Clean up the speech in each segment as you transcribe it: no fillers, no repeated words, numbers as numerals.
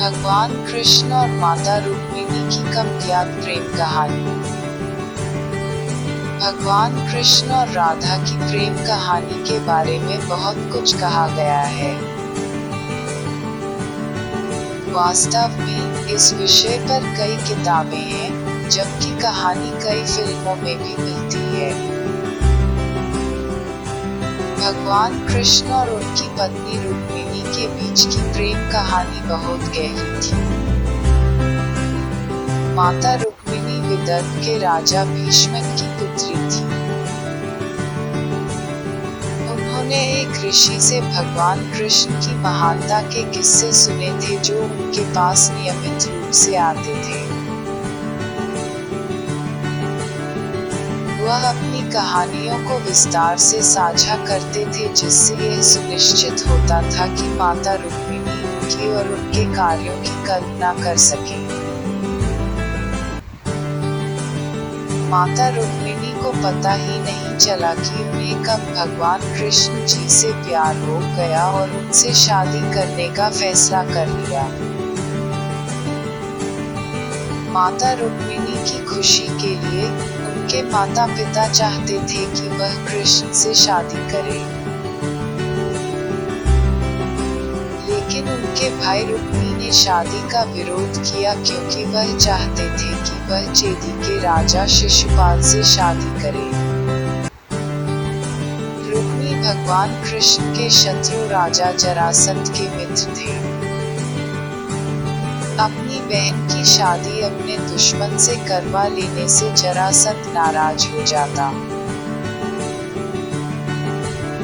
भगवान कृष्ण और माता रुक्मिणी की कम ज्ञात प्रेम कहानी। भगवान कृष्ण और राधा की प्रेम कहानी के बारे में बहुत कुछ कहा गया है। वास्तव में इस विषय पर कई किताबें हैं, जबकि कहानी कई फिल्मों में भी मिलती है। भगवान कृष्ण और उनकी पत्नी रुक्मिणी के बीच की प्रेम कहानी बहुत गहरी थी। माता रुक्मिणी विदर्भ के राजा भीष्मक की पुत्री थी। उन्होंने एक ऋषि से भगवान कृष्ण की महानता के किस्से सुने थे, जो उनके पास नियमित रूप से आते थे। वह अपनी कहानियों को विस्तार से साझा करते थे, जिससे यह सुनिश्चित होता था कि माता रुक्मिणी उनकी और उनके कार्यों की कल्पना कर सके। माता रुक्मिणी को पता ही नहीं चला कि उन्हें कब भगवान कृष्ण जी से प्यार हो गया और उनसे शादी करने का फैसला कर लिया। माता रुक्मिणी की खुशी के लिए उनके माता पिता चाहते थे कि वह कृष्ण से शादी करे, लेकिन उनके भाई रुक्मी ने शादी का विरोध किया, क्योंकि वह चाहते थे कि वह चेदी के राजा शिशुपाल से शादी करे। रुक्मी भगवान कृष्ण के शत्रु राजा जरासंध के मित्र थे। अपनी बहन की शादी अपने दुश्मन से करवा लेने से जरासंध नाराज हो जाता।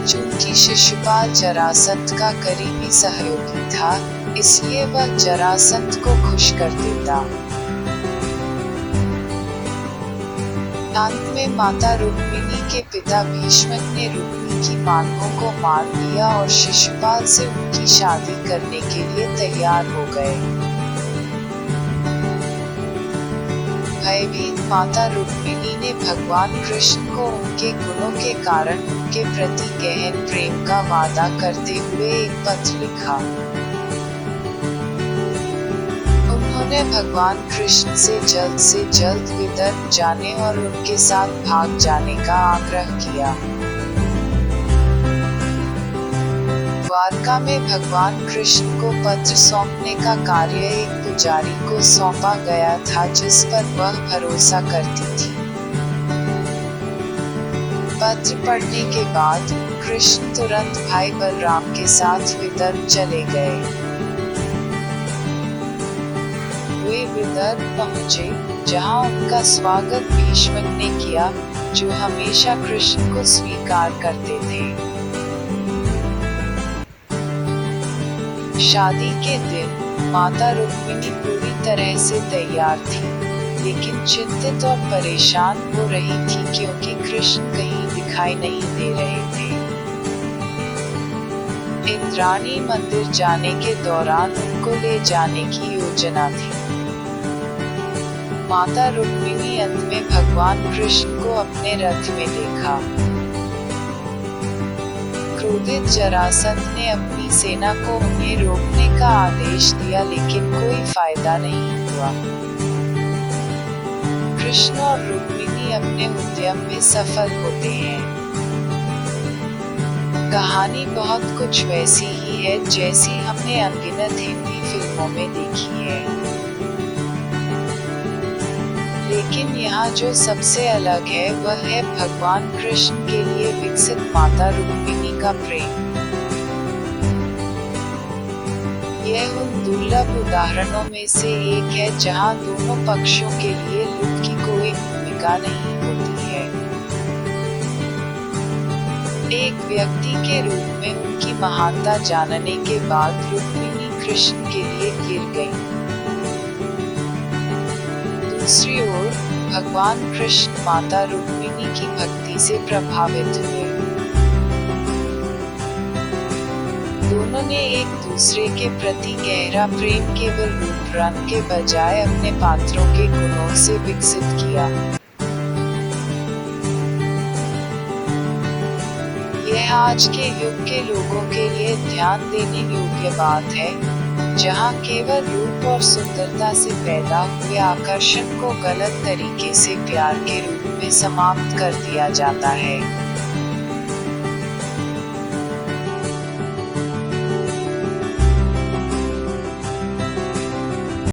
चूंकि शिशुपाल जरासंध का करीबी सहयोगी था, इसलिए वह जरासंध को खुश कर देता। अंत में माता रुक्मिणी के पिता भीष्मक ने रुक्मी की मांगों को मान लिया और शिशुपाल से उनकी शादी करने के लिए तैयार हो गए। भयभीत माता रुक्मिणी ने भगवान कृष्ण को उनके गुणों के कारण उनके प्रति गहन प्रेम का वादा करते हुए एक पत्र लिखा। उन्होंने भगवान कृष्ण से जल्द विदर्भ जाने और उनके साथ भाग जाने का आग्रह किया। द्वारका में भगवान कृष्ण को पत्र सौंपने का कार्य एक पुजारी को सौंपा गया था, जिस पर वह भरोसा करती थी। पत्र पढ़ने के बाद कृष्ण तुरंत भाई बलराम के साथ विदर्भ चले गए। वे विदर्भ पहुंचे, जहां उनका स्वागत भीष्मक ने किया, जो हमेशा कृष्ण को स्वीकार करते थे। शादी के दिन माता रुक्मिणी पूरी तरह से तैयार थी, लेकिन चिंतित और परेशान हो रही थी, क्योंकि कृष्ण कहीं दिखाई नहीं दे रहे थे। इंद्राणी मंदिर जाने के दौरान उनको ले जाने की योजना थी। माता रुक्मिणी अंत में भगवान कृष्ण को अपने रथ में देखा। क्रोधित जरासंध ने अपनी सेना को उन्हें रोकने का आदेश दिया, लेकिन कोई फायदा नहीं हुआ। कृष्ण और रुक्मिणी अपने उद्यम में सफल होते हैं। कहानी बहुत कुछ वैसी ही है जैसी हमने अनगिनत हिंदी फिल्मों में देखी है, लेकिन यहाँ जो सबसे अलग है वह है भगवान कृष्ण के लिए विकसित माता रुक्मिणी का प्रेम। यह उन दुर्लभ उदाहरणों में से एक है जहाँ दोनों पक्षों के लिए लुक की कोई भूमिका नहीं होती है। एक व्यक्ति के रूप में उनकी महानता जानने के बाद रुक्मिणी कृष्ण के लिए गिर गई। दूसरी ओर भगवान कृष्ण माता रुक्मिणी की भक्ति से प्रभावित हुए। दोनों ने एक दूसरे के प्रति गहरा प्रेम केवल रूप रंग के बजाय अपने पात्रों के गुणों से विकसित किया। यह आज के युग के लोगों के लिए ध्यान देने योग्य बात है, जहां केवल रूप और सुंदरता से पैदा हुए आकर्षण को गलत तरीके से प्यार के रूप में समाप्त कर दिया जाता है।